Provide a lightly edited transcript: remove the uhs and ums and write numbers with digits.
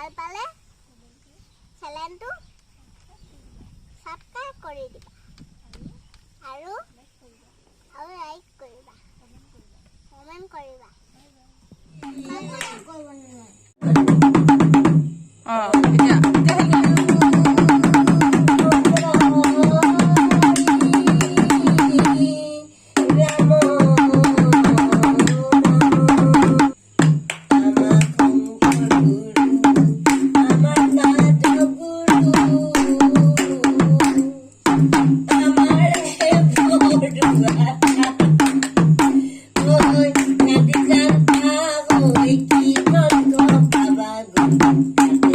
ভাল পালে চেনেলটো সাবস্ক্ৰাইব কৰি দিবা আৰু লাইক কৰিবা কমেণ্ট কৰিবা Nadikan ako, ikikot ko pabago.